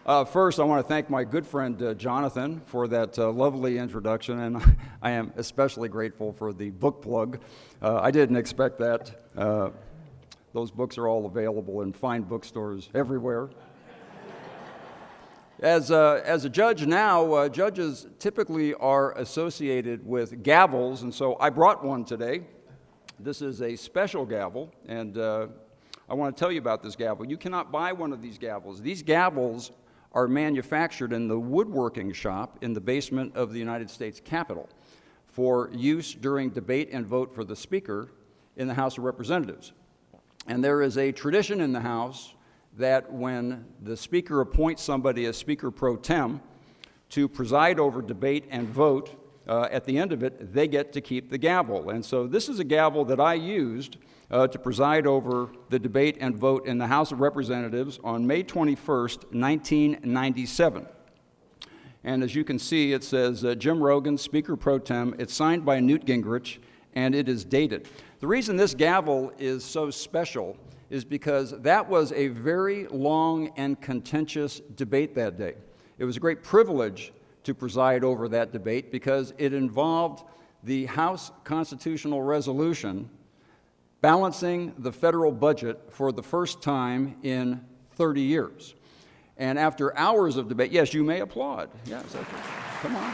First, I want to thank my good friend Jonathan for that lovely introduction, and I am especially grateful for the book plug. I didn't expect that. Those books are all available in fine bookstores everywhere. As a judge now, judges typically are associated with gavels, and so I brought one today. This is a special gavel, and I want to tell you about this gavel. You cannot buy one of these gavels. These gavels are manufactured in the woodworking shop in the basement of the United States Capitol for use during debate and vote for the Speaker in the House of Representatives. And there is a tradition in the House that when the Speaker appoints somebody as Speaker pro tem to preside over debate and vote, at the end of it, they get to keep the gavel. And so this is a gavel that I used to preside over the debate and vote in the House of Representatives on May 21st, 1997. And as you can see, it says, Jim Rogan, Speaker Pro Tem. It's signed by Newt Gingrich, and it is dated. The reason this gavel is so special is because that was a very long and contentious debate that day. It was a great privilege to preside over that debate because it involved the House Constitutional Resolution balancing the federal budget for the first time in 30 years. And after hours of debate, yes, you may applaud. Yes, okay. Come on.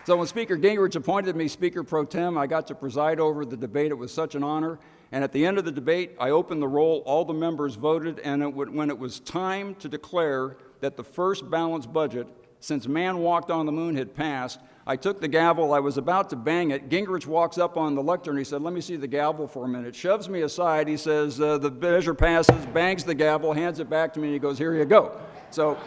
So when Speaker Gingrich appointed me Speaker Pro Tem, I got to preside over the debate. It was such an honor. And at the end of the debate, I opened the roll, all the members voted, and when it was time to declare that the first balanced budget since man walked on the moon had passed, I took the gavel, I was about to bang it. Gingrich walks up on the lectern, he said, "Let me see the gavel for a minute." Shoves me aside, he says, "The measure passes," bangs the gavel, hands it back to me, and he goes, "Here you go." So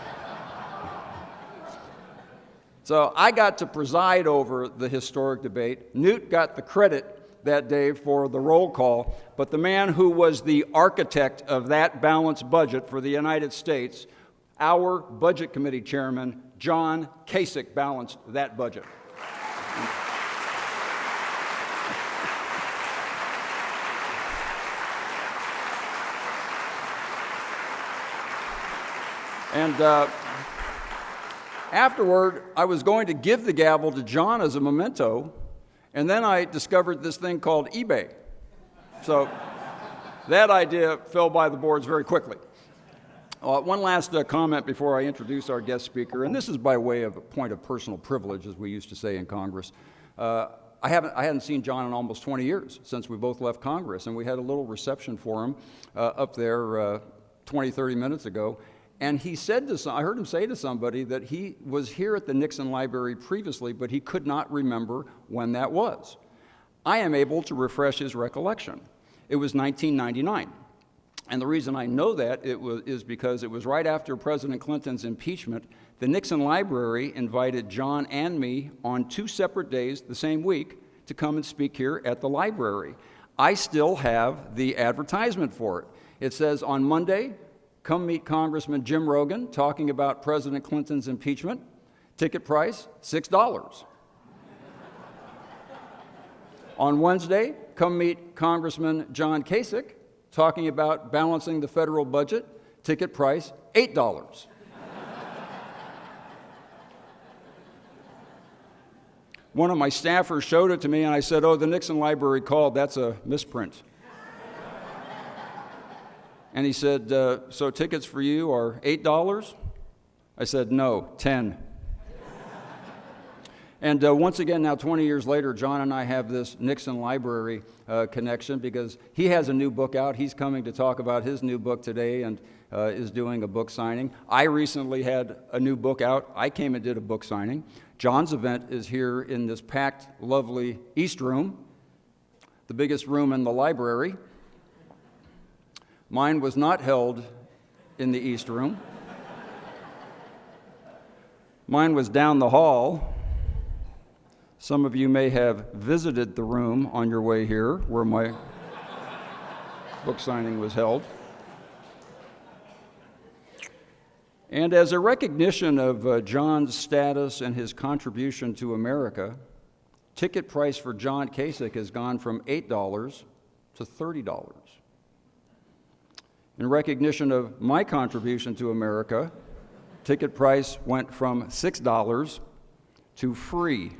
I got to preside over the historic debate. Newt got the credit that day for the roll call, but the man who was the architect of that balanced budget for the United States, our Budget Committee Chairman, John Kasich, balanced that budget. And afterward, I was going to give the gavel to John as a memento, and then I discovered this thing called eBay. So that idea fell by the boards very quickly. One last comment before I introduce our guest speaker, and this is by way of a point of personal privilege, as we used to say in Congress. I hadn't seen John in almost 20 years since we both left Congress, and we had a little reception for him up there 20, 30 minutes ago. And he said I heard him say to somebody that he was here at the Nixon Library previously, but he could not remember when that was. I am able to refresh his recollection. It was 1999. And the reason I know that is because it was right after President Clinton's impeachment. The Nixon Library invited John and me on 2 separate days the same week to come and speak here at the library. I still have the advertisement for it. It says, on Monday, come meet Congressman Jim Rogan talking about President Clinton's impeachment. Ticket price, $6. On Wednesday, come meet Congressman John Kasich talking about balancing the federal budget. Ticket price, $8. One of my staffers showed it to me, and I said, "Oh, the Nixon Library called. That's a misprint." And he said, "So tickets for you are $8? I said, "No, 10. And once again, now 20 years later, John and I have this Nixon Library connection because he has a new book out. He's coming to talk about his new book today and is doing a book signing. I recently had a new book out. I came and did a book signing. John's event is here in this packed, lovely East Room, the biggest room in the library. Mine was not held in the East Room. Mine was down the hall. Some of you may have visited the room on your way here where my book signing was held. And as a recognition of John's status and his contribution to America, ticket price for John Kasich has gone from $8 to $30. In recognition of my contribution to America, ticket price went from $6 to free.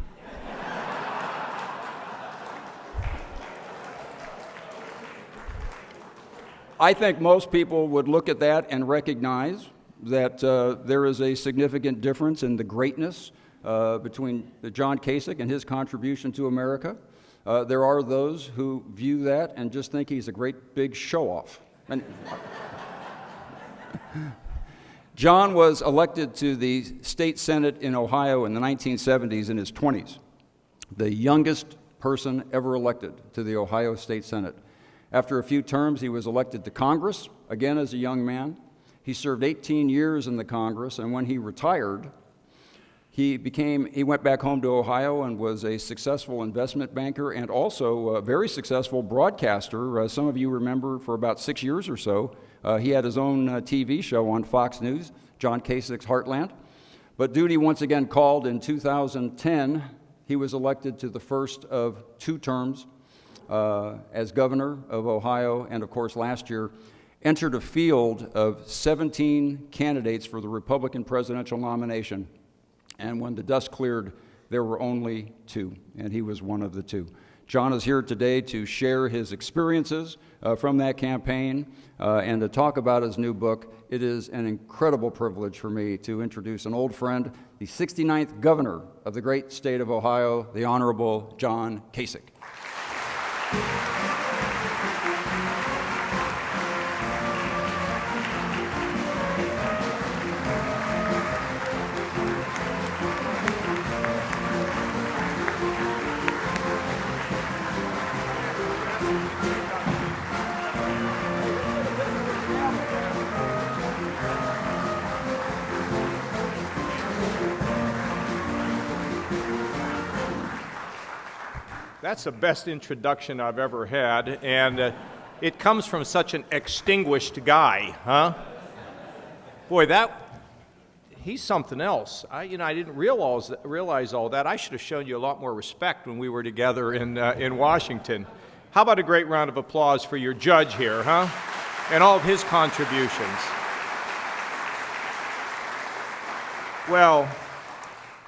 I think most people would look at that and recognize that there is a significant difference in the greatness between John Kasich and his contribution to America. There are those who view that and just think he's a great big show-off. And John was elected to the state senate in Ohio in the 1970s in his 20s, the youngest person ever elected to the Ohio State Senate. After a few terms, he was elected to Congress, again as a young man. He served 18 years in the Congress, and when he retired, he went back home to Ohio and was a successful investment banker and also a very successful broadcaster. Some of you remember for about 6 years or so, he had his own TV show on Fox News, John Kasich's Heartland. But duty once again called in 2010. He was elected to the first of 2 terms as governor of Ohio, and of course last year entered a field of 17 candidates for the Republican presidential nomination. And when the dust cleared, there were only 2, and he was one of the 2. John is here today to share his experiences from that campaign and to talk about his new book. It is an incredible privilege for me to introduce an old friend, the 69th governor of the great state of Ohio, the Honorable John Kasich. That's the best introduction I've ever had, and it comes from such an extinguished guy, huh? Boy, he's something else. I didn't realize all that. I should have shown you a lot more respect when we were together in Washington. How about a great round of applause for your judge here, huh? And all of his contributions. Well,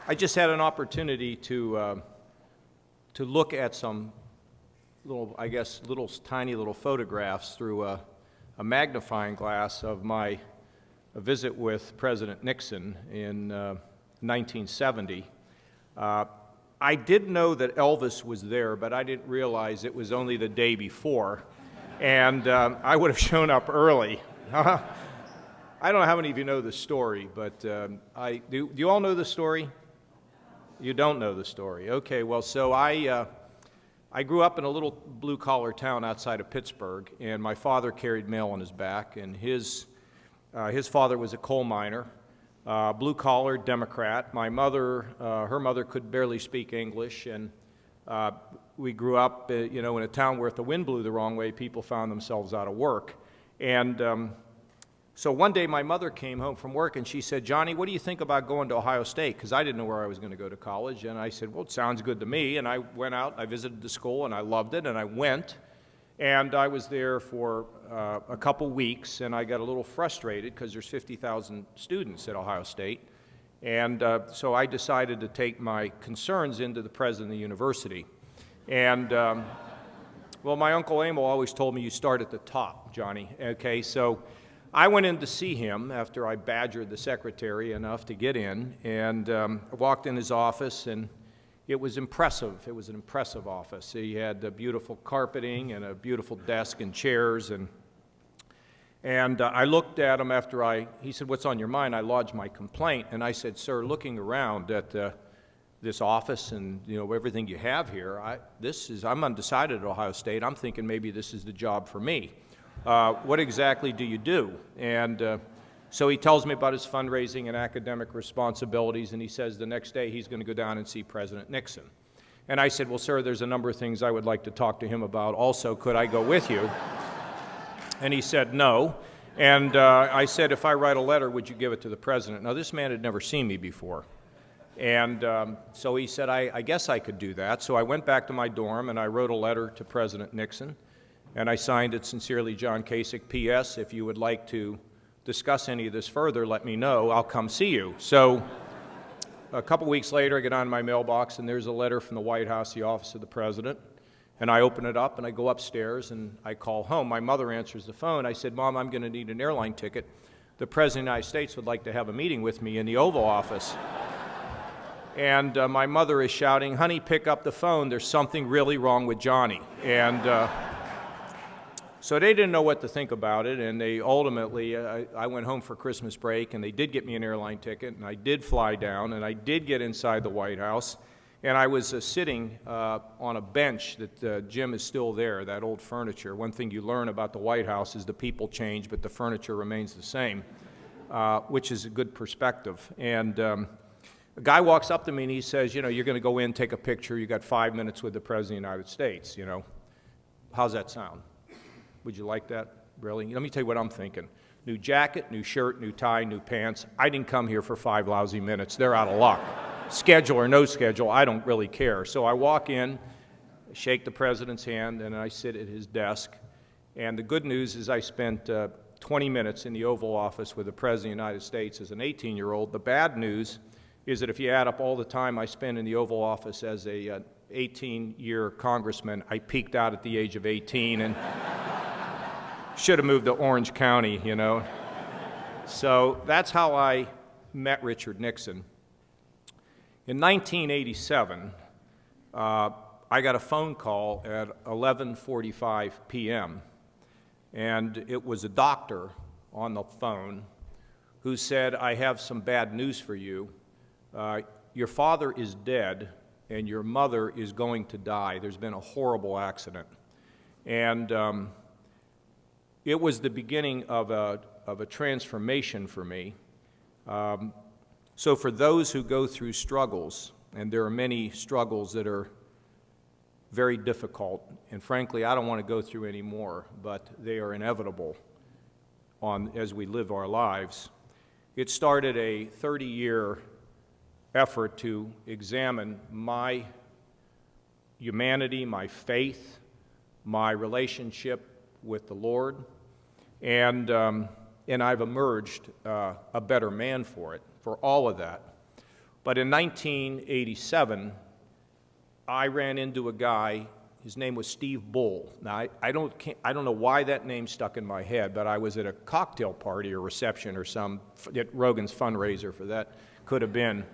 I just had an opportunity to look at some tiny little photographs through a magnifying glass of my visit with President Nixon in 1970. I did know that Elvis was there, but I didn't realize it was only the day before, and I would have shown up early. I don't know how many of you know the story, but do you all know the story? You don't know the story. Okay, well, so I grew up in a little blue-collar town outside of Pittsburgh, and my father carried mail on his back, and his father was a coal miner, blue-collar Democrat. My mother, her mother could barely speak English, and we grew up, in a town where if the wind blew the wrong way, people found themselves out of work. And so one day my mother came home from work and she said, "Johnny, what do you think about going to Ohio State?" Because I didn't know where I was going to go to college. And I said, "Well, it sounds good to me." And I went out, I visited the school, and I loved it, and I went. And I was there for a couple weeks, and I got a little frustrated because there's 50,000 students at Ohio State. And so I decided to take my concerns into the president of the university. And, well, my Uncle Emil always told me, you start at the top, Johnny. Okay, so I went in to see him after I badgered the secretary enough to get in, and I walked in his office, and it was impressive. It was an impressive office. He had beautiful carpeting and a beautiful desk and chairs, and I looked at him after he said, "What's on your mind?" I lodged my complaint, and I said, "Sir, looking around at this office and everything you have here, I'm undecided at Ohio State. I'm thinking maybe this is the job for me. What exactly do you do?" And so he tells me about his fundraising and academic responsibilities, and he says the next day he's going to go down and see President Nixon. And I said, "Well, sir, there's a number of things I would like to talk to him about. Also, could I go with you?" And he said no. And I said, "If I write a letter, would you give it to the president?" Now, this man had never seen me before. And so he said, I guess I could do that. So I went back to my dorm, and I wrote a letter to President Nixon. And I signed it, "Sincerely, John Kasich, P.S. If you would like to discuss any of this further, let me know. I'll come see you." So a couple weeks later, I get on my mailbox, and there's a letter from the White House, the Office of the President. And I open it up, and I go upstairs, and I call home. My mother answers the phone. I said, "Mom, I'm going to need an airline ticket. The President of the United States would like to have a meeting with me in the Oval Office." And my mother is shouting, "Honey, pick up the phone. There's something really wrong with Johnny." And so they didn't know what to think about it, and they ultimately, I went home for Christmas break, and they did get me an airline ticket, and I did fly down, and I did get inside the White House. And I was sitting on a bench that Jim is still there, that old furniture. One thing you learn about the White House is the people change, but the furniture remains the same, which is a good perspective. And a guy walks up to me and he says, "You know, you're going to go in, take a picture. You got 5 minutes with the President of the United States, you know. How's that sound? Would you like that? Really?" Let me tell you what I'm thinking. New jacket, new shirt, new tie, new pants. I didn't come here for 5 lousy minutes. They're out of luck. Schedule or no schedule, I don't really care. So I walk in, shake the President's hand, and I sit at his desk. And the good news is I spent 20 minutes in the Oval Office with the President of the United States as an 18-year-old. The bad news is that if you add up all the time I spent in the Oval Office as a 18-year congressman, I peaked out at the age of 18 and should have moved to Orange County, you know. So that's how I met Richard Nixon. In 1987, I got a phone call at 11:45 p.m., and it was a doctor on the phone who said, "I have some bad news for you. Your father is dead, and your mother is going to die. There's been a horrible accident." And it was the beginning of a transformation for me. So for those who go through struggles, and there are many struggles that are very difficult, and frankly, I don't want to go through any more, but they are inevitable as we live our lives. It started a 30-year effort to examine my humanity, my faith, my relationship with the Lord, and I've emerged a better man for it, for all of that. But in 1987, I ran into a guy. His name was Steve Bull. Now, I don't know why that name stuck in my head, but I was at a cocktail party or reception or at Rogan's fundraiser for that, could have been.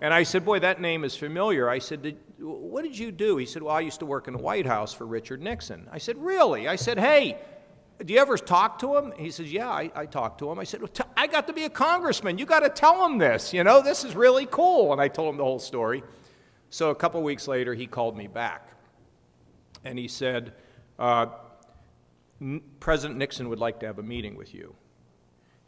And I said, "Boy, that name is familiar." I said, "What did you do?" He said, "Well, I used to work in the White House for Richard Nixon." I said, "Really?" I said, "Hey, do you ever talk to him?" He says, "Yeah, I talked to him." I said, "Well, I got to be a congressman. You got to tell him this. You know, this is really cool." And I told him the whole story. So a couple weeks later, he called me back. And he said, "President Nixon would like to have a meeting with you."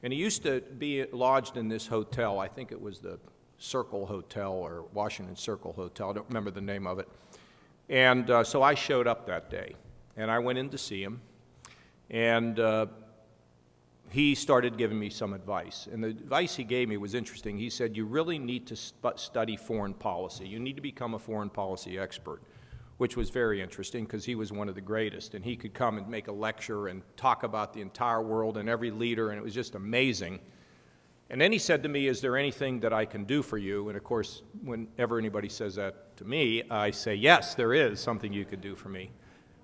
And he used to be lodged in this hotel. I think it was the Circle Hotel or Washington Circle Hotel. I don't remember the name of it. And so I showed up that day. And I went in to see him. And he started giving me some advice. And the advice he gave me was interesting. He said, "You really need to study foreign policy. You need to become a foreign policy expert," which was very interesting because he was one of the greatest. And he could come and make a lecture and talk about the entire world and every leader, and it was just amazing. And then he said to me, "Is there anything that I can do for you?" And of course, whenever anybody says that to me, I say, "Yes, there is something you could do for me."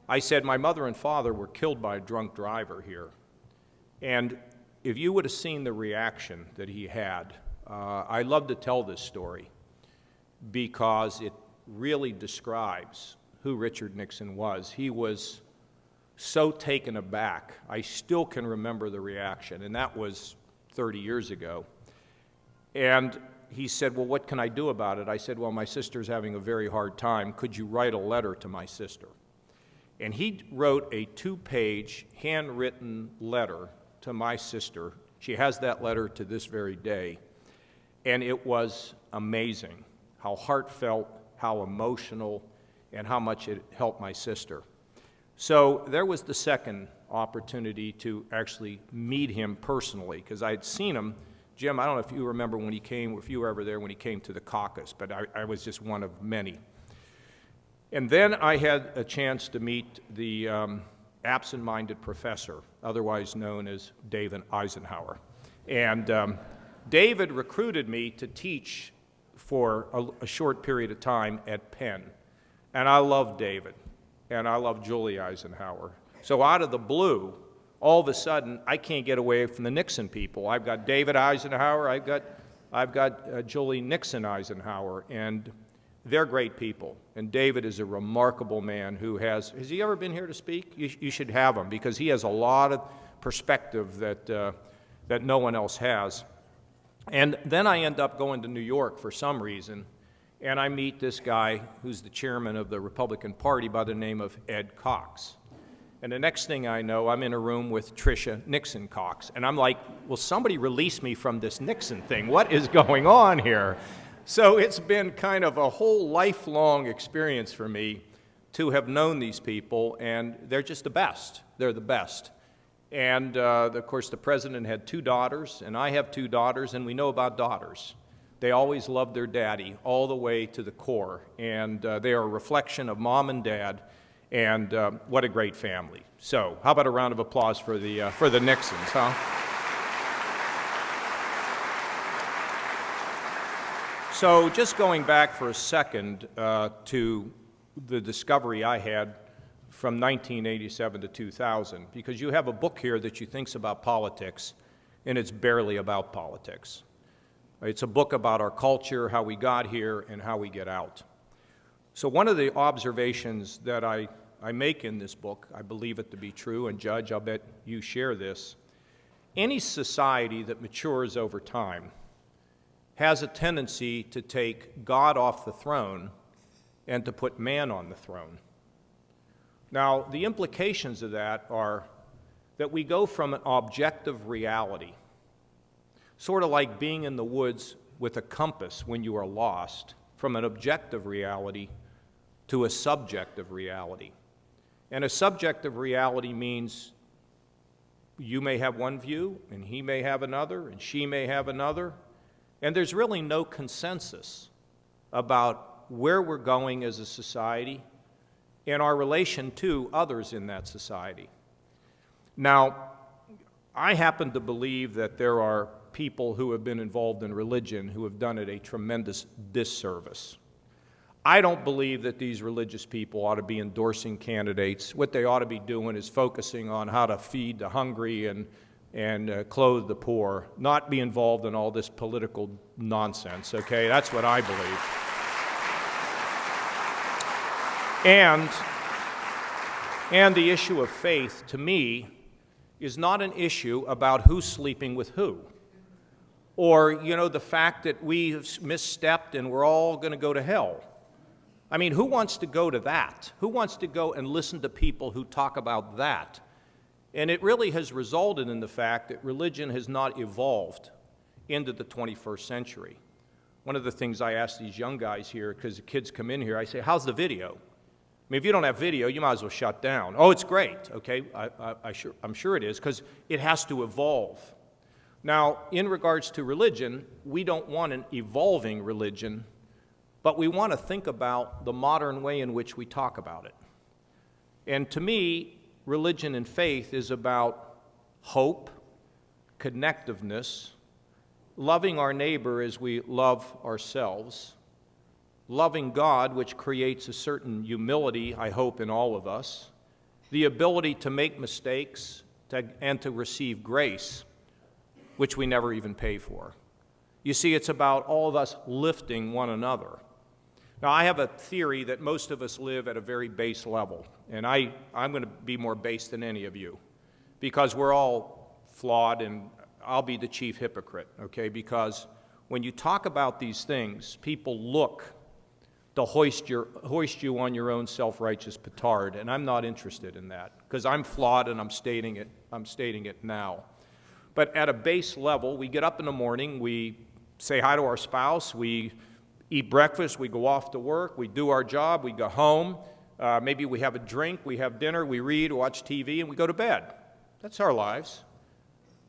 I said, "My mother and father were killed by a drunk driver here. And if you would have seen the reaction that he had, I love to tell this story because it really describes who Richard Nixon was. He was so taken aback. I still can remember the reaction, and that was 30 years ago. And he said, "Well, what can I do about it?" I said, "Well, my sister's having a very hard time. Could you write a letter to my sister?" And he wrote a 2-page handwritten letter to my sister. She has that letter to this very day. And it was amazing how heartfelt, how emotional, and how much it helped my sister. So there was the second opportunity to actually meet him personally, because I had seen him. Jim, I don't know if you remember when he came, if you were ever there when he came to the caucus, but I was just one of many. And then I had a chance to meet the absent-minded professor, otherwise known as David Eisenhower. And David recruited me to teach for a short period of time at Penn. And I love David, and I love Julie Eisenhower. So out of the blue, all of a sudden, I can't get away from the Nixon people. I've got David Eisenhower, I've got Julie Nixon Eisenhower, and they're great people. And David is a remarkable man who has he ever been here to speak? You should have him, because he has a lot of perspective that no one else has. And then I end up going to New York for some reason, and I meet this guy who's the chairman of the Republican Party by the name of Ed Cox. And the next thing I know, I'm in a room with Tricia Nixon Cox, and I'm like, will somebody release me from this Nixon thing? What is going on here? So it's been kind of a whole lifelong experience for me to have known these people, and they're just the best. They're the best. And, of course, the president had 2 daughters, and I have 2 daughters, and we know about daughters. They always loved their daddy all the way to the core, and they are a reflection of mom and dad, and what a great family. So how about a round of applause for the Nixons, huh? So just going back for a second to the discovery I had from 1987 to 2000, because you have a book here that you think's about politics, and it's barely about politics. It's a book about our culture, how we got here, and how we get out. So one of the observations that I make in this book, I believe it to be true, and Judge, I'll bet you share this, any society that matures over time has a tendency to take God off the throne and to put man on the throne. Now, the implications of that are that we go from an objective reality, sort of like being in the woods with a compass when you are lost, from an objective reality to a subjective reality. And a subjective reality means you may have one view, and he may have another, and she may have another, and there's really no consensus about where we're going as a society and our relation to others in that society. Now, I happen to believe that there are people who have been involved in religion who have done it a tremendous disservice. I don't believe that these religious people ought to be endorsing candidates. What they ought to be doing is focusing on how to feed the hungry and clothe the poor, not be involved in all this political nonsense, okay? That's what I believe. And the issue of faith, to me, is not an issue about who's sleeping with who. Or, the fact that we have misstepped and we're all going to go to hell. I mean, who wants to go to that? Who wants to go and listen to people who talk about that? And it really has resulted in the fact that religion has not evolved into the 21st century. One of the things I ask these young guys here, because the kids come in here, I say, how's the video? I mean, if you don't have video, you might as well shut down. Oh, it's great, okay? I'm sure it is, because it has to evolve. Now, in regards to religion, we don't want an evolving religion, but we want to think about the modern way in which we talk about it. And to me, religion and faith is about hope, connectiveness, loving our neighbor as we love ourselves, loving God, which creates a certain humility, I hope, in all of us, the ability to make mistakes and to receive grace, which we never even pay for. You see, it's about all of us lifting one another. Now, I have a theory that most of us live at a very base level, and I'm going to be more base than any of you, because we're all flawed, and I'll be the chief hypocrite, okay? Because when you talk about these things, people look to hoist you on your own self-righteous petard, and I'm not interested in that, because I'm flawed and I'm stating it now. But at a base level, we get up in the morning, we say hi to our spouse, we eat breakfast, we go off to work, we do our job, we go home, maybe we have a drink, we have dinner, we read, watch TV, and we go to bed. That's our lives.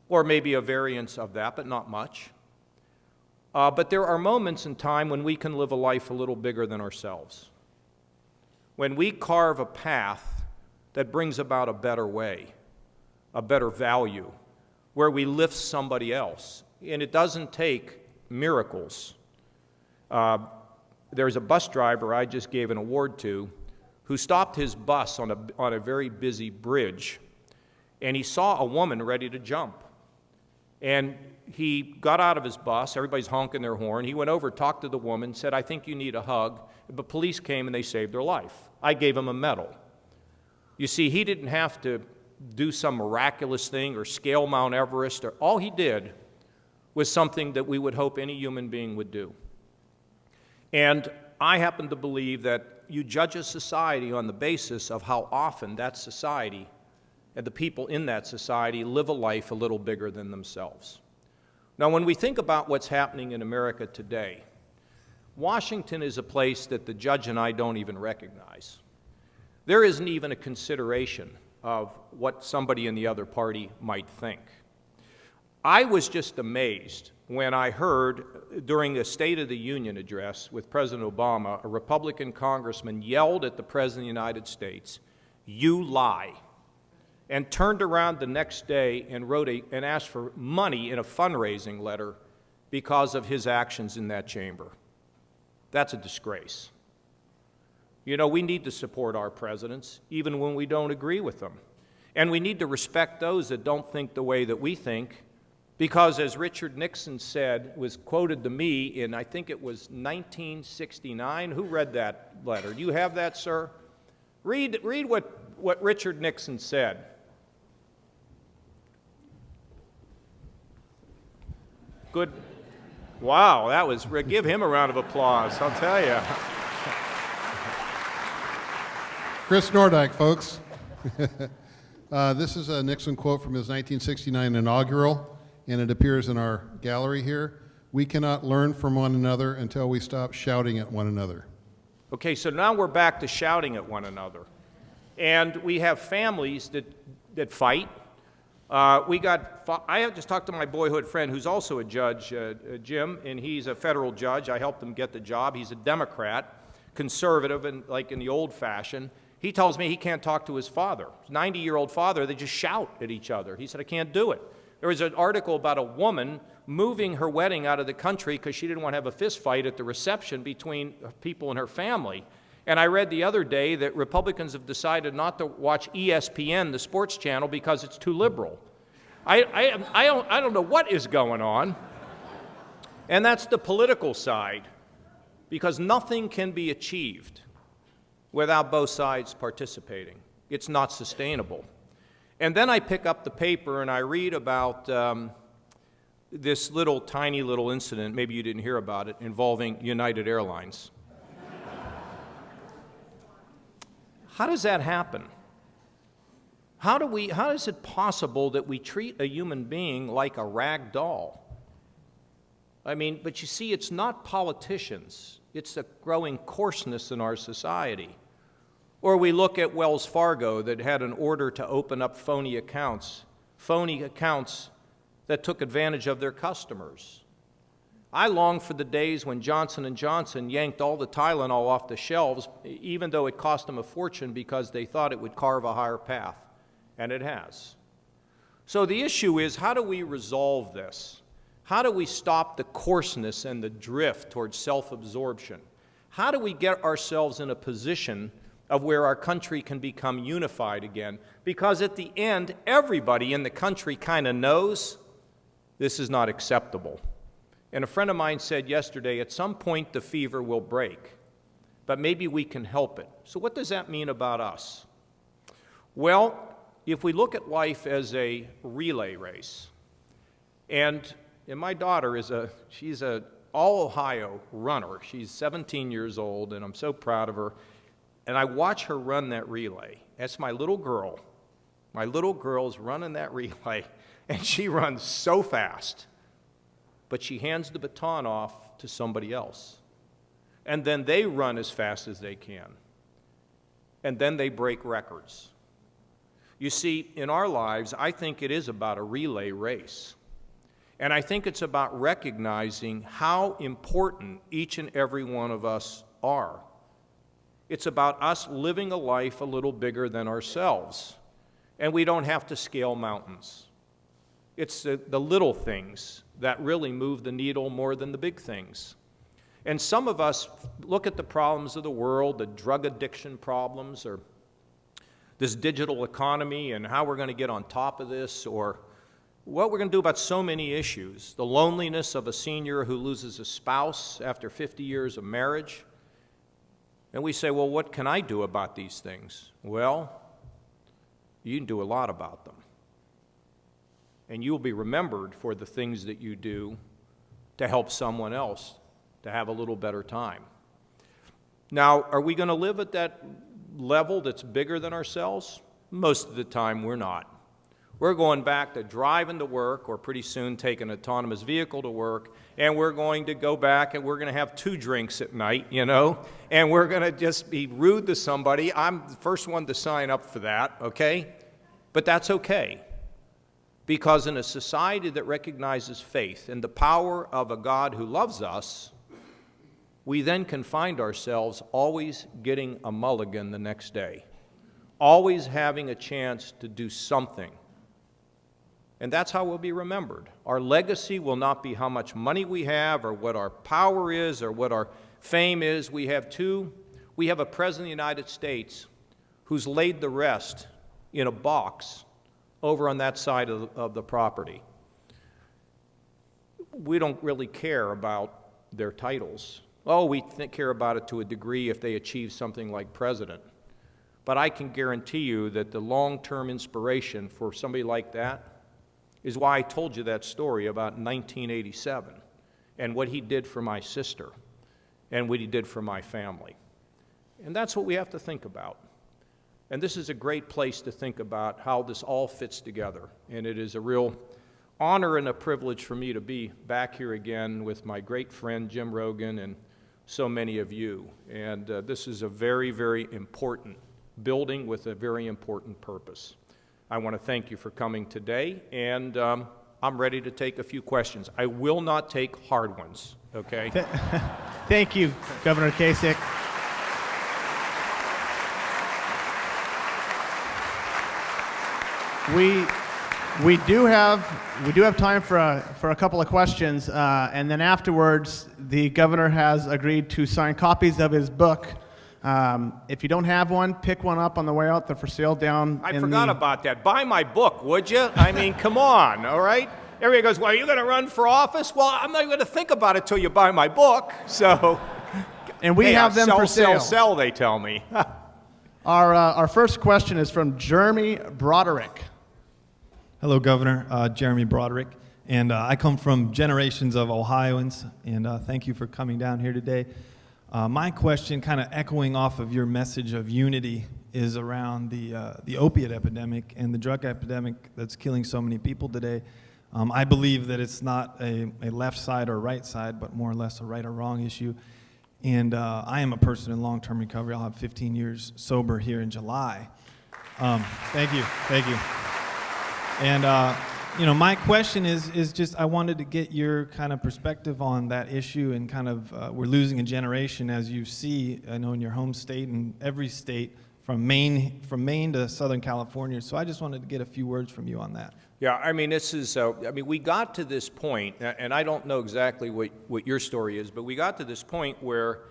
Or maybe a variance of that, but not much. But there are moments in time when we can live a life a little bigger than ourselves. When we carve a path that brings about a better way, a better value, where we lift somebody else. And it doesn't take miracles. There's a bus driver I just gave an award to who stopped his bus on a very busy bridge, and he saw a woman ready to jump. And he got out of his bus, everybody's honking their horn. He went over, talked to the woman, said, "I think you need a hug." But police came and they saved her life. I gave him a medal. You see, he didn't have to do some miraculous thing or scale Mount Everest. All he did was something that we would hope any human being would do. And I happen to believe that you judge a society on the basis of how often that society and the people in that society live a life a little bigger than themselves. Now, when we think about what's happening in America today, Washington is a place that the judge and I don't even recognize. There isn't even a consideration of what somebody in the other party might think. I was just amazed when I heard during the State of the Union address with President Obama, a Republican congressman yelled at the President of the United States, "You lie," and turned around the next day and and asked for money in a fundraising letter because of his actions in that chamber. That's a disgrace. You know, we need to support our presidents, even when we don't agree with them. And we need to respect those that don't think the way that we think, because as Richard Nixon said, was quoted to me in, I think it was 1969. Who read that letter? Do you have that, sir? Read what Richard Nixon said. Good. Wow, that was, give him a round of applause, I'll tell you. Chris Nordyke, folks. This is a Nixon quote from his 1969 inaugural, and it appears in our gallery here. "We cannot learn from one another until we stop shouting at one another." Okay, so now we're back to shouting at one another. And we have families that fight. I have just talked to my boyhood friend who's also a judge, Jim, and he's a federal judge. I helped him get the job. He's a Democrat, conservative, and like in the old fashion. He tells me he can't talk to his father. His 90-year-old father, they just shout at each other. He said, "I can't do it." There was an article about a woman moving her wedding out of the country because she didn't want to have a fist fight at the reception between people in her family. And I read the other day that Republicans have decided not to watch ESPN, the sports channel, because it's too liberal. I don't know what is going on. And that's the political side, because nothing can be achieved without both sides participating. It's not sustainable. And then I pick up the paper and I read about this tiny little incident, maybe you didn't hear about it, involving United Airlines. How does that happen? How is it possible that we treat a human being like a rag doll? I mean, but you see, it's not politicians. It's a growing coarseness in our society. Or we look at Wells Fargo that had an order to open up phony accounts that took advantage of their customers. I long for the days when Johnson & Johnson yanked all the Tylenol off the shelves, even though it cost them a fortune because they thought it would carve a higher path, and it has. So the issue is, how do we resolve this? How do we stop the coarseness and the drift towards self-absorption? How do we get ourselves in a position of where our country can become unified again? Because at the end, everybody in the country kind of knows this is not acceptable. And a friend of mine said yesterday, at some point the fever will break, but maybe we can help it. So what does that mean about us? Well, if we look at life as a relay race, and my daughter she's a all-Ohio runner. She's 17 years old, and I'm so proud of her. And I watch her run that relay. That's my little girl. My little girl's running that relay, and she runs so fast. But she hands the baton off to somebody else. And then they run as fast as they can. And then they break records. You see, in our lives, I think it is about a relay race. And I think it's about recognizing how important each and every one of us are. It's about us living a life a little bigger than ourselves. And we don't have to scale mountains. It's the little things that really move the needle more than the big things. And some of us look at the problems of the world, the drug addiction problems, or this digital economy and how we're going to get on top of this, or what we're going to do about so many issues. The loneliness of a senior who loses a spouse after 50 years of marriage. And we say, well, what can I do about these things? Well, you can do a lot about them. And you'll be remembered for the things that you do to help someone else to have a little better time. Now, are we going to live at that level that's bigger than ourselves? Most of the time, we're not. We're going back to driving to work, or pretty soon take an autonomous vehicle to work, and we're going to go back and we're going to have 2 drinks at night, and we're going to just be rude to somebody. I'm the first one to sign up for that, okay? But that's okay, because in a society that recognizes faith and the power of a God who loves us, we then can find ourselves always getting a mulligan the next day, always having a chance to do something. And that's how we'll be remembered. Our legacy will not be how much money we have or what our power is or what our fame is. We have a president of the United States who's laid the rest in a box over on that side of the property. We don't really care about their titles. Oh, we care about it to a degree if they achieve something like president. But I can guarantee you that the long-term inspiration for somebody like that is why I told you that story about 1987 and what he did for my sister and what he did for my family. And that's what we have to think about. And this is a great place to think about how this all fits together. And it is a real honor and a privilege for me to be back here again with my great friend Jim Rogan and so many of you. And this is a very, very important building with a very important purpose. I want to thank you for coming today, and I'm ready to take a few questions. I will not take hard ones, okay? Thank you, Governor Kasich. We do have time for a couple of questions, and then afterwards, the governor has agreed to sign copies of his book. If you don't have one, pick one up on the way out. They're for sale down. I forgot about that. Buy my book, would you? I mean, come on, all right? Everybody goes, well, are you going to run for office? Well, I'm not going to think about it till you buy my book. So, and we have them for sale. Sell, they tell me. Our first question is from Jeremy Broderick. Hello, Governor. Jeremy Broderick. And I come from generations of Ohioans, and thank you for coming down here today. My question, kind of echoing off of your message of unity, is around the opiate epidemic and the drug epidemic that's killing so many people today. I believe that it's not a left side or right side, but more or less a right or wrong issue. And I am a person in long-term recovery. I'll have 15 years sober here in July. Thank you. And my question is just, I wanted to get your kind of perspective on that issue, and kind of we're losing a generation, as you see, I know in your home state and every state from Maine to Southern California. So I just wanted to get a few words from you on that. Yeah, I mean, we got to this point, and I don't know exactly what your story is, but we got to this point where,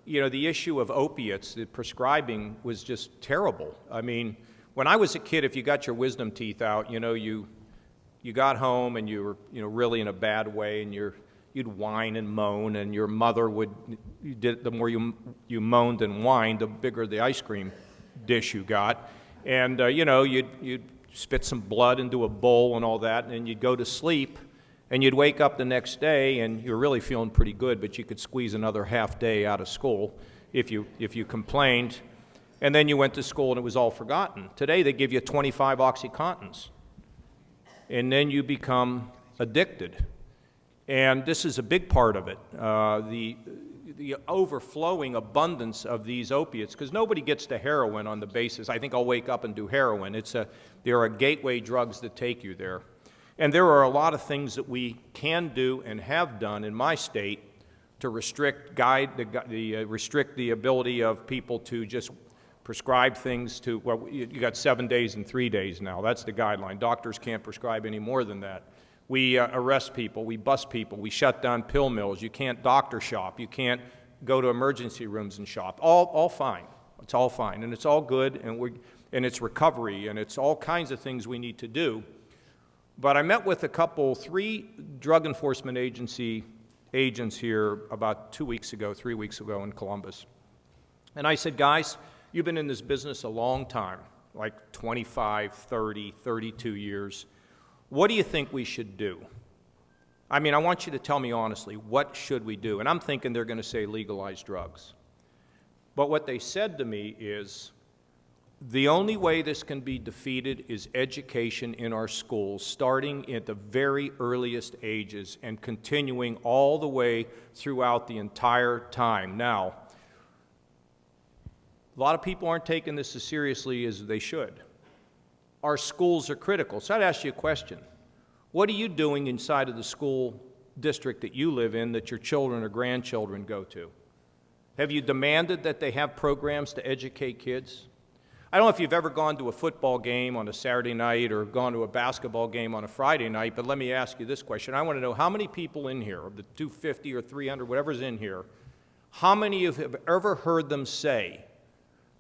the issue of opiates, the prescribing was just terrible. I mean, when I was a kid, if you got your wisdom teeth out, you got home and you were, really in a bad way, and you'd whine and moan, and your mother the more you moaned and whined, the bigger the ice cream dish you got, and you'd spit some blood into a bowl and all that, and you'd go to sleep, and you'd wake up the next day, and you're really feeling pretty good, but you could squeeze another half day out of school if you complained, and then you went to school and it was all forgotten. Today they give you 25 OxyContins, and then you become addicted. And this is a big part of it, the overflowing abundance of these opiates, because nobody gets to heroin on the basis, I think I'll wake up and do heroin. There are gateway drugs that take you there. And there are a lot of things that we can do and have done in my state to restrict restrict the ability of people to just prescribe things to, well, you got 7 days and 3 days now. That's the guideline. Doctors can't prescribe any more than that. We arrest people, we bust people, we shut down pill mills. You can't doctor shop, you can't go to emergency rooms and shop. All fine. It's all fine, and it's all good, and it's recovery, and it's all kinds of things we need to do. But I met with three drug enforcement agency agents here about 3 weeks ago in Columbus. And I said, guys, you've been in this business a long time, like 25, 30, 32 years. What do you think we should do? I mean, I want you to tell me honestly, what should we do? And I'm thinking they're going to say legalize drugs. But what they said to me is, the only way this can be defeated is education in our schools, starting at the very earliest ages and continuing all the way throughout the entire time. Now, a lot of people aren't taking this as seriously as they should. Our schools are critical. So I'd ask you a question. What are you doing inside of the school district that you live in that your children or grandchildren go to? Have you demanded that they have programs to educate kids? I don't know if you've ever gone to a football game on a Saturday night or gone to a basketball game on a Friday night, but let me ask you this question. I want to know how many people in here, of the 250 or 300, whatever's in here, how many of you have ever heard them say,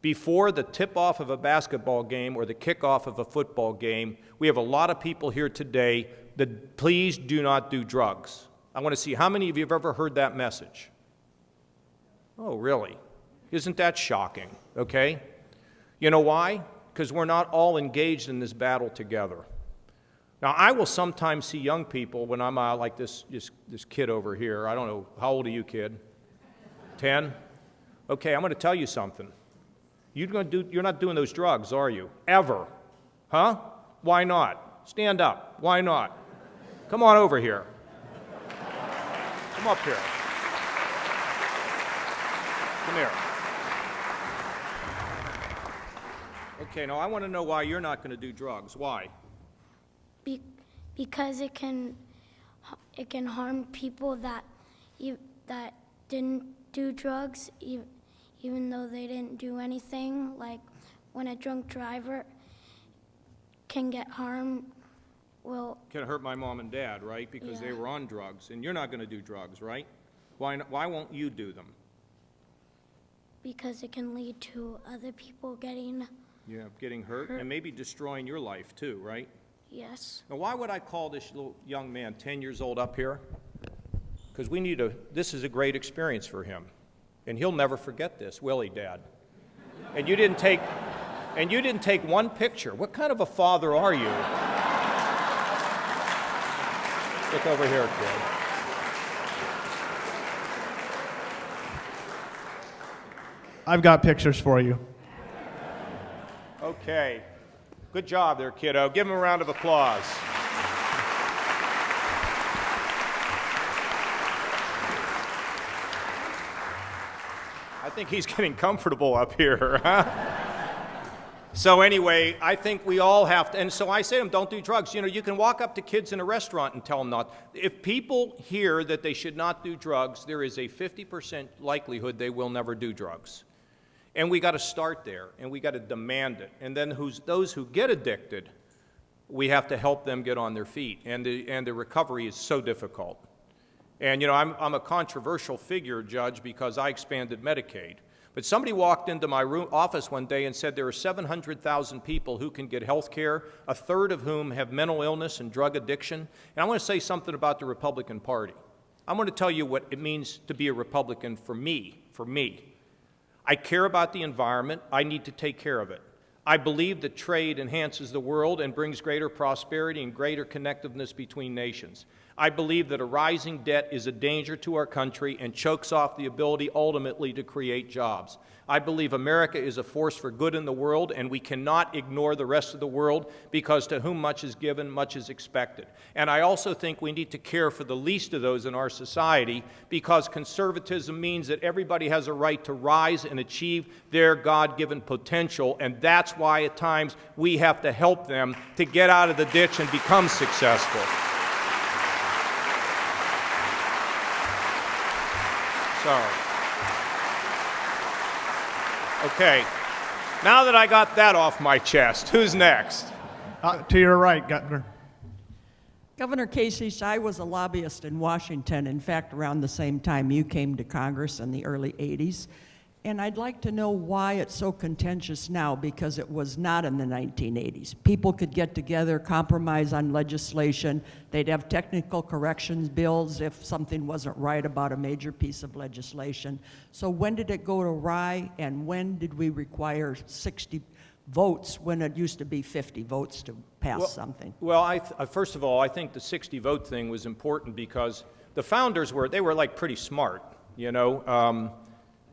before the tip-off of a basketball game or the kickoff of a football game, we have a lot of people here today that please do not do drugs. I want to see how many of you have ever heard that message. Oh, really? Isn't that shocking, okay? You know why? Because we're not all engaged in this battle together. Now, I will sometimes see young people when I'm out like this kid over here. I don't know, how old are you, kid? 10? Okay, I'm going to tell you something. You're not doing those drugs, are you? Ever. Huh? Why not? Stand up. Why not? Come on over here. Come up here. Come here. Okay, now I want to know why you're not going to do drugs. Why? Because it can harm people that didn't do drugs, even though they didn't do anything. Like when a drunk driver can get harmed, Can hurt my mom and dad, right? Because they were on drugs, and you're not going to do drugs, right? Why won't you do them? because it can lead to other people getting Getting hurt and maybe destroying your life too, right? Yes. Now, why would I call this little young man, 10 years old, up here? Because this is a great experience for him. And he'll never forget this, will he, Dad? And you didn't take one picture. What kind of a father are you? Look over here, kid. I've got pictures for you. Okay. Good job there, kiddo. Give him a round of applause. I think he's getting comfortable up here, huh? So anyway, I think we all have to, and so I say to them, don't do drugs. You know, you can walk up to kids in a restaurant and tell them not. If people hear that they should not do drugs, there is a 50% likelihood they will never do drugs. And we got to start there, and we got to demand it. And then those who get addicted, we have to help them get on their feet. And the recovery is so difficult. And you know, I'm a controversial figure, Judge, because I expanded Medicaid. But somebody walked into my office one day and said there are 700,000 people who can get health care, a third of whom have mental illness and drug addiction. And I want to say something about the Republican Party. I want to tell you what it means to be a Republican for me. I care about the environment. I need to take care of it. I believe that trade enhances the world and brings greater prosperity and greater connectiveness between nations. I believe that a rising debt is a danger to our country and chokes off the ability ultimately to create jobs. I believe America is a force for good in the world, and we cannot ignore the rest of the world because to whom much is given, much is expected. And I also think we need to care for the least of those in our society because conservatism means that everybody has a right to rise and achieve their God-given potential, and that's why at times we have to help them to get out of the ditch and become successful. So, okay. Now that I got that off my chest, who's next? To your right, Governor. Governor Kasich, I was a lobbyist in Washington, in fact, around the same time you came to Congress in the early 80s. And I'd like to know why it's so contentious now, because it was not in the 1980s. People could get together, compromise on legislation. They'd have technical corrections bills if something wasn't right about a major piece of legislation. So when did it go awry, and when did we require 60 votes when it used to be 50 votes to pass something? Well, first of all, I think the 60-vote thing was important because the founders were like pretty smart, you know.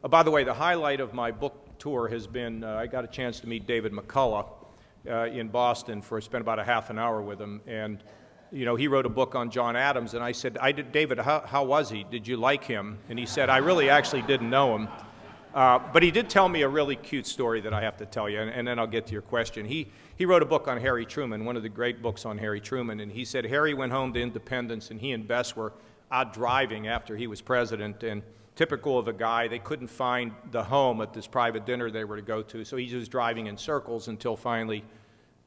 By the way, the highlight of my book tour has been I got a chance to meet David McCullough in Boston. Spent about a half an hour with him, and you know, he wrote a book on John Adams, and I said, David, how was he? Did you like him? And he said, I really actually didn't know him. But he did tell me a really cute story that I have to tell you, and then I'll get to your question. He wrote a book on Harry Truman, one of the great books on Harry Truman, and he said Harry went home to Independence, and he and Bess were out driving after he was president, and typical of a guy, they couldn't find the home at this private dinner they were to go to, so he was driving in circles until finally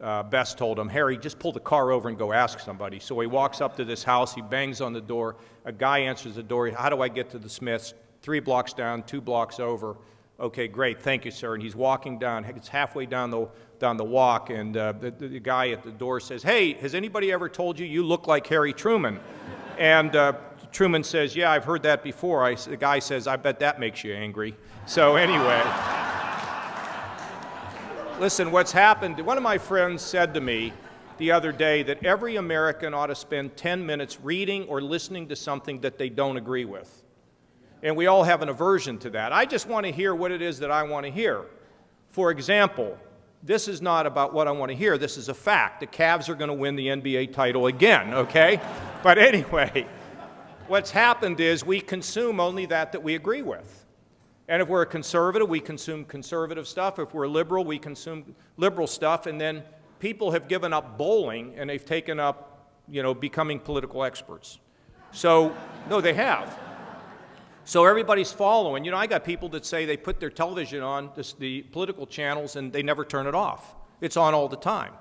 Bess told him, Harry, just pull the car over and go ask somebody. So he walks up to this house, he bangs on the door, a guy answers the door, how do I get to the Smiths? 3 blocks down, 2 blocks over. Okay, great, thank you, sir. And he's walking down, it's halfway down the walk, and the guy at the door says, hey, has anybody ever told you you look like Harry Truman? And Truman says, yeah, I've heard that before. The guy says, I bet that makes you angry. So anyway, listen, what's happened, one of my friends said to me the other day that every American ought to spend 10 minutes reading or listening to something that they don't agree with. And we all have an aversion to that. I just want to hear what it is that I want to hear. For example, this is not about what I want to hear. This is a fact. The Cavs are going to win the NBA title again, okay? But anyway, what's happened is we consume only that we agree with. And if we're a conservative, we consume conservative stuff. If we're a liberal, we consume liberal stuff. And then people have given up bowling, and they've taken up, you know, becoming political experts. So, no, they have. So everybody's following. You know, I got people that say they put their television on, the political channels, and they never turn it off. It's on all the time.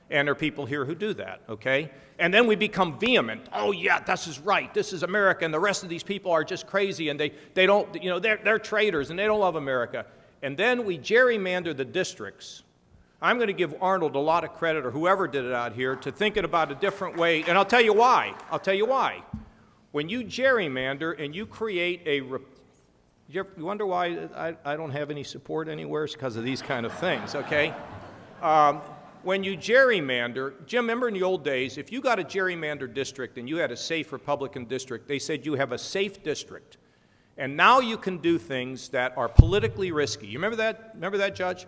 And there are people here who do that, okay? And then we become vehement. Oh, yeah, this is right. This is America, and the rest of these people are just crazy, and they don't, you know, they're traitors, and they don't love America. And then we gerrymander the districts. I'm going to give Arnold a lot of credit, or whoever did it out here, to thinking about a different way, and I'll tell you why. I'll tell you why. When you gerrymander and you create you wonder why I don't have any support anywhere? It's because of these kind of things, okay? When you gerrymander, Jim, remember in the old days, if you got a gerrymandered district and you had a safe Republican district, they said you have a safe district. And now you can do things that are politically risky. You remember that? Remember that, Judge?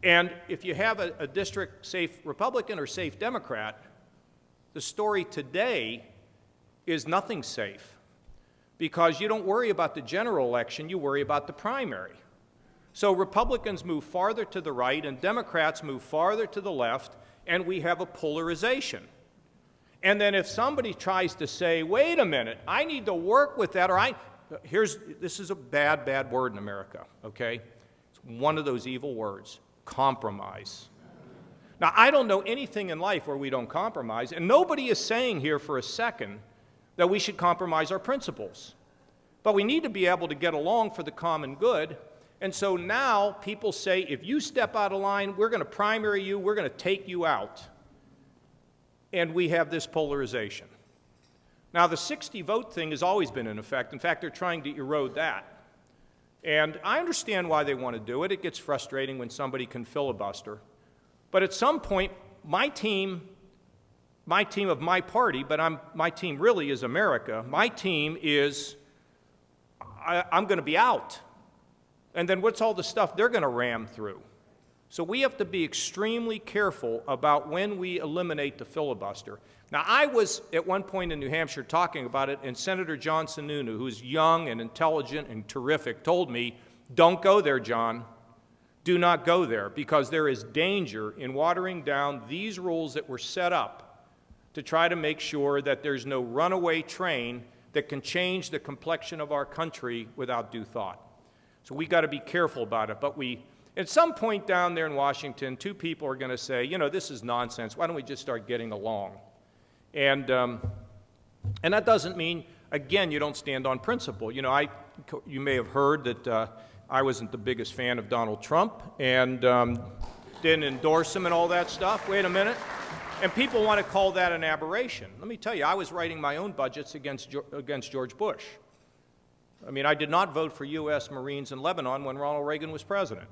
And if you have a district safe Republican or safe Democrat, the story today is nothing safe, because you don't worry about the general election, you worry about the primary. So Republicans move farther to the right and Democrats move farther to the left, and we have a polarization. And then if somebody tries to say, wait a minute, I need to work with that, or this is a bad word in America, okay? It's one of those evil words, compromise. Now, I don't know anything in life where we don't compromise, and nobody is saying here for a second that we should compromise our principles. But we need to be able to get along for the common good. And so now people say, if you step out of line, we're going to primary you, we're going to take you out. And we have this polarization. Now, the 60-vote thing has always been in effect. In fact, they're trying to erode that. And I understand why they want to do it. It gets frustrating when somebody can filibuster. But at some point, my team of my party, but my team really is America. My team is, I'm going to be out. And then what's all the stuff they're going to ram through? So we have to be extremely careful about when we eliminate the filibuster. Now, I was at one point in New Hampshire talking about it, and Senator John Sununu, who's young and intelligent and terrific, told me, don't go there, John. Do not go there, because there is danger in watering down these rules that were set up to try to make sure that there's no runaway train that can change the complexion of our country without due thought. So we got to be careful about it. But at some point down there in Washington, two people are going to say, you know, this is nonsense. Why don't we just start getting along? And that doesn't mean, again, you don't stand on principle. You know, you may have heard that I wasn't the biggest fan of Donald Trump and didn't endorse him and all that stuff. Wait a minute. And people want to call that an aberration. Let me tell you, I was writing my own budgets against George Bush. I mean, I did not vote for U.S. Marines in Lebanon when Ronald Reagan was president.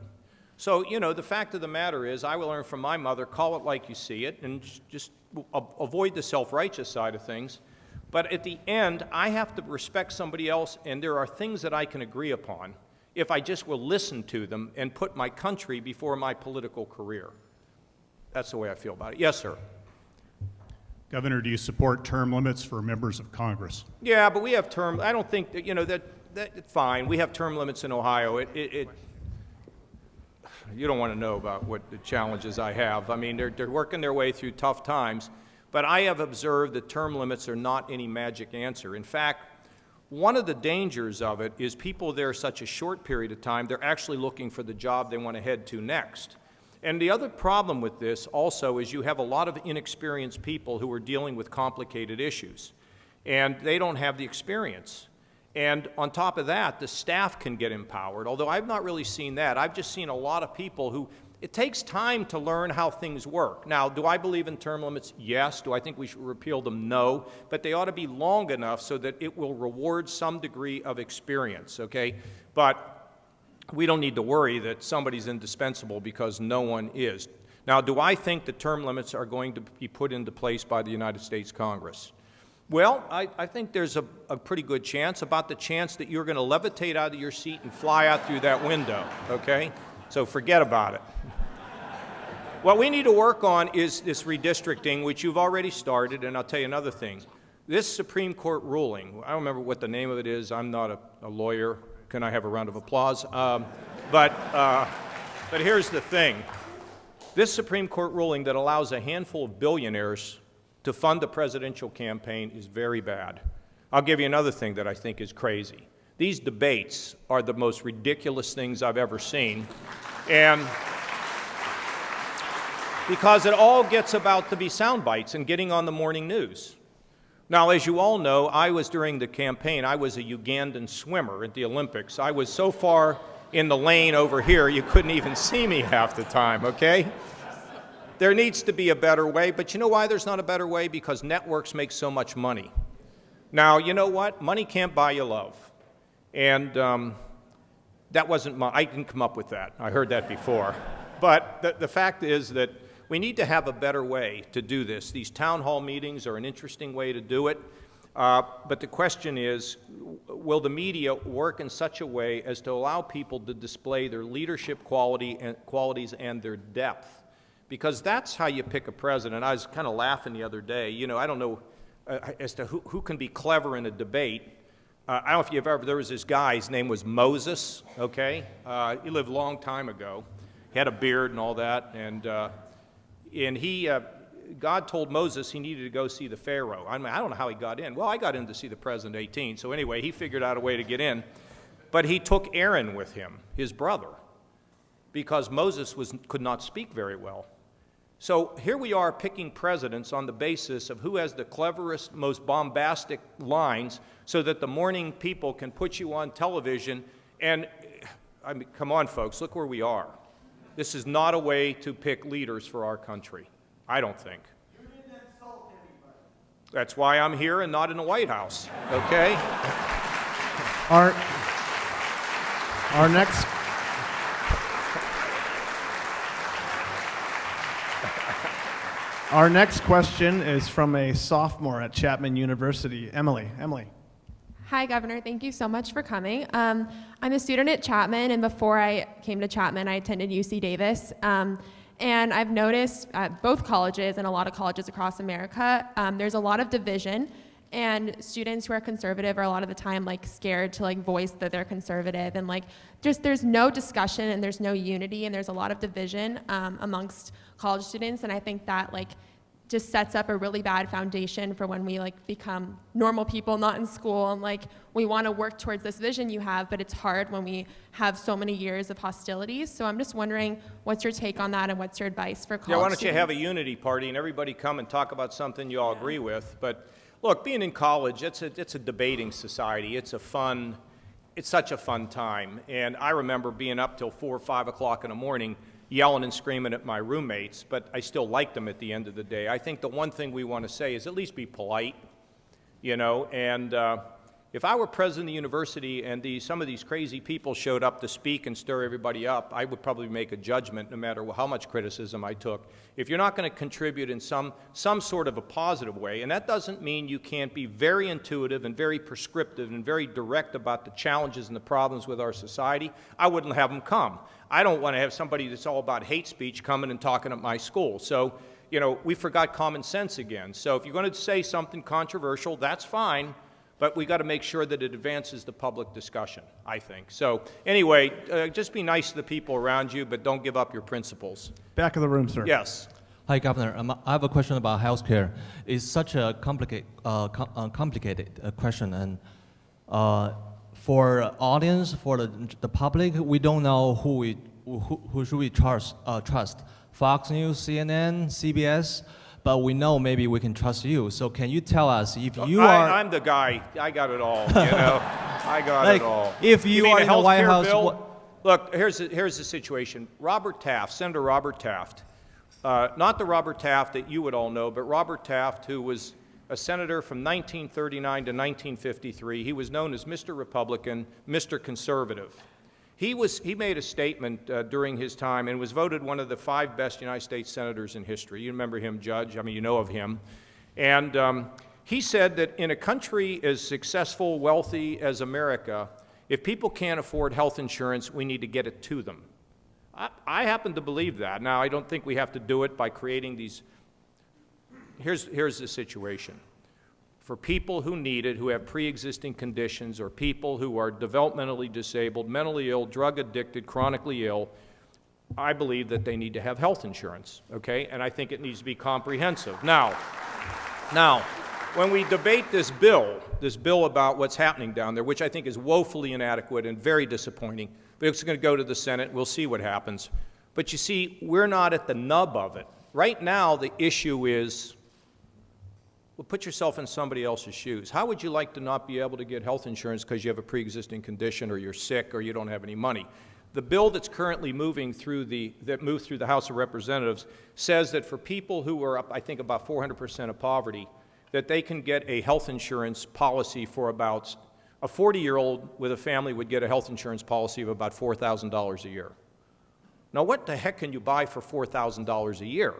So, you know, the fact of the matter is, I will learn from my mother, call it like you see it, and just avoid the self-righteous side of things. But at the end, I have to respect somebody else, and there are things that I can agree upon if I just will listen to them and put my country before my political career. That's the way I feel about it. Yes, sir. Governor, do you support term limits for members of Congress? Yeah, but we have term. I don't think that, you know, that fine. We have term limits in Ohio. You don't want to know about what the challenges I have. I mean, they're working their way through tough times. But I have observed that term limits are not any magic answer. In fact, one of the dangers of it is people there such a short period of time, they're actually looking for the job they want to head to next. And the other problem with this also is you have a lot of inexperienced people who are dealing with complicated issues, and they don't have the experience. And on top of that, the staff can get empowered, although I've not really seen that. I've just seen a lot of people who, it takes time to learn how things work. Now, do I believe in term limits? Yes. Do I think we should repeal them? No. But they ought to be long enough so that it will reward some degree of experience, okay? But we don't need to worry that somebody's indispensable because no one is. Now, do I think the term limits are going to be put into place by the United States Congress? Well, I think there's a pretty good chance, about the chance that you're going to levitate out of your seat and fly out through that window, okay? So forget about it. What we need to work on is this redistricting, which you've already started, and I'll tell you another thing. This Supreme Court ruling, I don't remember what the name of it is. I'm not a lawyer. Can I have a round of applause? But here's the thing. This Supreme Court ruling that allows a handful of billionaires to fund the presidential campaign is very bad. I'll give you another thing that I think is crazy. These debates are the most ridiculous things I've ever seen. And because it all gets about to be sound bites and getting on the morning news. Now, as you all know, during the campaign, I was a Ugandan swimmer at the Olympics. I was so far in the lane over here, you couldn't even see me half the time, okay? There needs to be a better way, but you know why there's not a better way? Because networks make so much money. Now, you know what? Money can't buy you love. And that wasn't I didn't come up with that. I heard that before. But the fact is that we need to have a better way to do this. These town hall meetings are an interesting way to do it. But the question is, will the media work in such a way as to allow people to display their leadership qualities and their depth? Because that's how you pick a president. I was kind of laughing the other day. You know, I don't know as to who can be clever in a debate. I don't know if you've ever, there was this guy, his name was Moses, okay? He lived a long time ago. He had a beard and all that, and God told Moses he needed to go see the Pharaoh. I mean, I don't know how he got in. Well, I got in to see the President 18, so anyway, he figured out a way to get in. But he took Aaron with him, his brother, because Moses could not speak very well. So here we are picking presidents on the basis of who has the cleverest, most bombastic lines so that the morning people can put you on television. And, I mean, come on, folks, look where we are. This is not a way to pick leaders for our country, I don't think. You didn't insult anybody. That's why I'm here and not in the White House, okay? Our next... Our next question is from a sophomore at Chapman University. Emily. Hi, Governor. Thank you so much for coming. I'm a student at Chapman, and before I came to Chapman, I attended UC Davis. And I've noticed at both colleges and a lot of colleges across America, there's a lot of division, and students who are conservative are a lot of the time like scared to like voice that they're conservative, and like just there's no discussion and there's no unity, and there's a lot of division amongst college students, and I think that like just sets up a really bad foundation for when we like become normal people, not in school, and like we want to work towards this vision you have, but it's hard when we have so many years of hostilities. So I'm just wondering, what's your take on that, and what's your advice for college Yeah, why don't you students? have a unity party and everybody come and talk about something you all agree with? But look, being in college, it's a debating society. It's such a fun time. And I remember being up till 4 or 5 o'clock in the morning yelling and screaming at my roommates, but I still liked them at the end of the day. I think the one thing we want to say is at least be polite, and if I were president of the university and some of these crazy people showed up to speak and stir everybody up, I would probably make a judgment no matter how much criticism I took. If you're not going to contribute in some sort of a positive way, and that doesn't mean you can't be very intuitive and very prescriptive and very direct about the challenges and the problems with our society, I wouldn't have them come. I don't want to have somebody that's all about hate speech coming and talking at my school. So, we forgot common sense again. So if you're going to say something controversial, that's fine. But we got to make sure that it advances the public discussion, I think. So anyway, just be nice to the people around you, but don't give up your principles. Back of the room, sir. Yes. Hi, Governor. I have a question about healthcare. It's such a complicated question, and for audience, for the public, we don't know who should we trust. Fox News, CNN, CBS. But we know maybe we can trust you. So can you tell us if you are... I'm the guy. I got it all, I got it all. If you mean are a in the White healthcare House... bill? Look, here's the situation. Robert Taft, Senator Robert Taft, not the Robert Taft that you would all know, but Robert Taft, who was a senator from 1939 to 1953. He was known as Mr. Republican, Mr. Conservative. He made a statement during his time and was voted one of the 5 best United States senators in history. You remember him, Judge. I mean, you know of him. And he said that in a country as successful, wealthy as America, if people can't afford health insurance, we need to get it to them. I happen to believe that. Now, I don't think we have to do it by creating these. Here's the situation. For people who need it, who have pre-existing conditions, or people who are developmentally disabled, mentally ill, drug addicted, chronically ill, I believe that they need to have health insurance, okay? And I think it needs to be comprehensive. Now, when we debate this bill about what's happening down there, which I think is woefully inadequate and very disappointing, but it's going to go to the Senate, we'll see what happens. But you see, we're not at the nub of it. Right now, the issue is, well, put yourself in somebody else's shoes. How would you like to not be able to get health insurance because you have a pre-existing condition, or you're sick, or you don't have any money? The bill that's currently moved through the House of Representatives says that for people who are up, I think, about 400% of poverty, that they can get a health insurance policy for about, a 40-year-old with a family would get a health insurance policy of about $4,000 a year. Now, what the heck can you buy for $4,000 a year?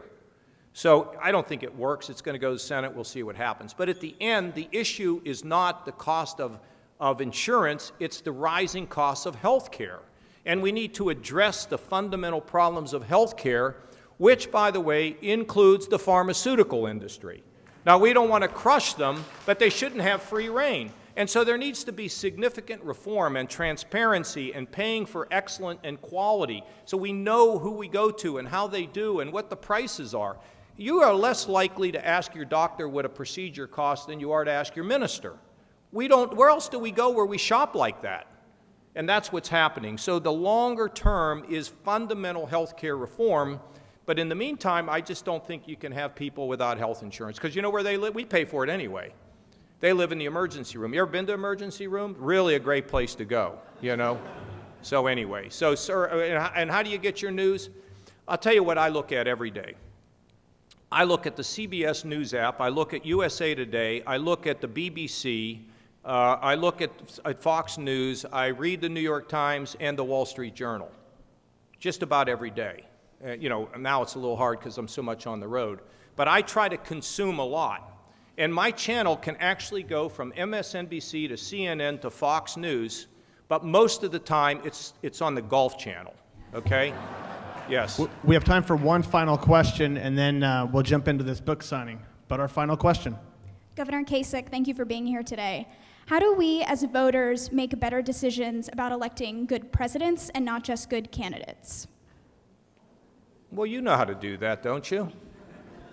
So I don't think it works. It's going to go to the Senate. We'll see what happens. But at the end, the issue is not the cost of insurance. It's the rising costs of health care. And we need to address the fundamental problems of health care, which, by the way, includes the pharmaceutical industry. Now, we don't want to crush them, but they shouldn't have free rein. And so there needs to be significant reform and transparency and paying for excellence and quality, so we know who we go to and how they do and what the prices are. You are less likely to ask your doctor what a procedure costs than you are to ask your minister. Where else do we go where we shop like that? And that's what's happening. So the longer term is fundamental health care reform, but in the meantime, I just don't think you can have people without health insurance, because you know where they live? We pay for it anyway. They live in the emergency room. You ever been to an emergency room? Really a great place to go, you know? So anyway, so sir, and how do you get your news? I'll tell you what I look at every day. I look at the CBS News app, I look at USA Today, I look at the BBC, I look at Fox News, I read the New York Times and the Wall Street Journal, just about every day. You know, now it's a little hard because I'm so much on the road, but I try to consume a lot. And my channel can actually go from MSNBC to CNN to Fox News, but most of the time it's on the Golf Channel, okay? Yes. We have time for one final question, and then we'll jump into this book signing. But our final question. Governor Kasich, thank you for being here today. How do we as voters make better decisions about electing good presidents and not just good candidates? Well, you know how to do that, don't you?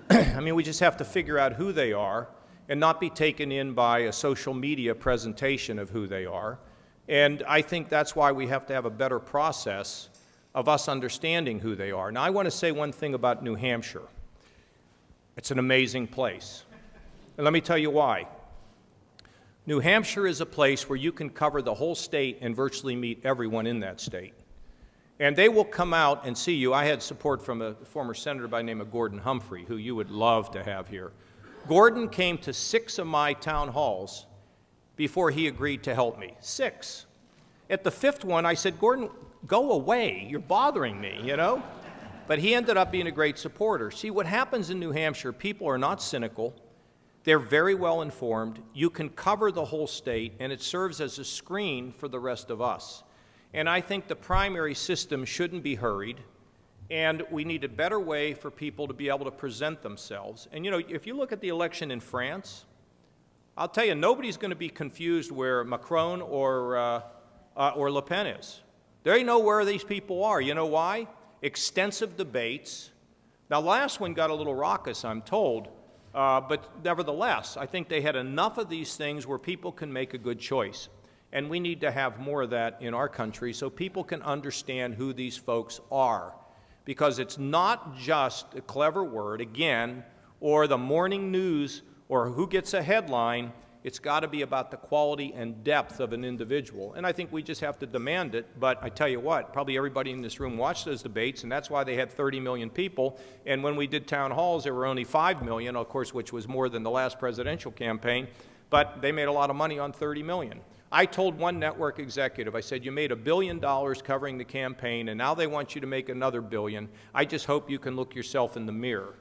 I mean, we just have to figure out who they are and not be taken in by a social media presentation of who they are. And I think that's why we have to have a better process of us understanding who they are. Now, I want to say one thing about New Hampshire. It's an amazing place. And let me tell you why. New Hampshire is a place where you can cover the whole state and virtually meet everyone in that state. And they will come out and see you. I had support from a former senator by the name of Gordon Humphrey, who you would love to have here. Gordon came to 6 of my town halls before he agreed to help me. 6. At the 5th one, I said, Gordon, go away. You're bothering me, you know? But he ended up being a great supporter. See, what happens in New Hampshire, people are not cynical. They're very well informed. You can cover the whole state, and it serves as a screen for the rest of us. And I think the primary system shouldn't be hurried, and we need a better way for people to be able to present themselves. And, you know, if you look at the election in France, I'll tell you, nobody's going to be confused where Macron or Le Pen is. They know where these people are. You know why? Extensive debates. Now, last one got a little raucous, I'm told. But nevertheless, I think they had enough of these things where people can make a good choice. And we need to have more of that in our country so people can understand who these folks are. Because it's not just a clever word, again, or the morning news, or who gets a headline. It's got to be about the quality and depth of an individual. And I think we just have to demand it. But I tell you what, probably everybody in this room watched those debates, and that's why they had 30 million people. And when we did town halls, there were only 5 million, of course, which was more than the last presidential campaign. But they made a lot of money on 30 million. I told one network executive, I said, you made $1 billion covering the campaign, and now they want you to make another $1 billion. I just hope you can look yourself in the mirror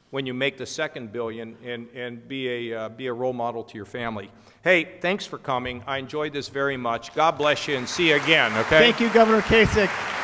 when you make the second $1 billion and be a role model to your family. Hey, thanks for coming. I enjoyed this very much. God bless you, and see you again, okay? Thank you, Governor Kasich.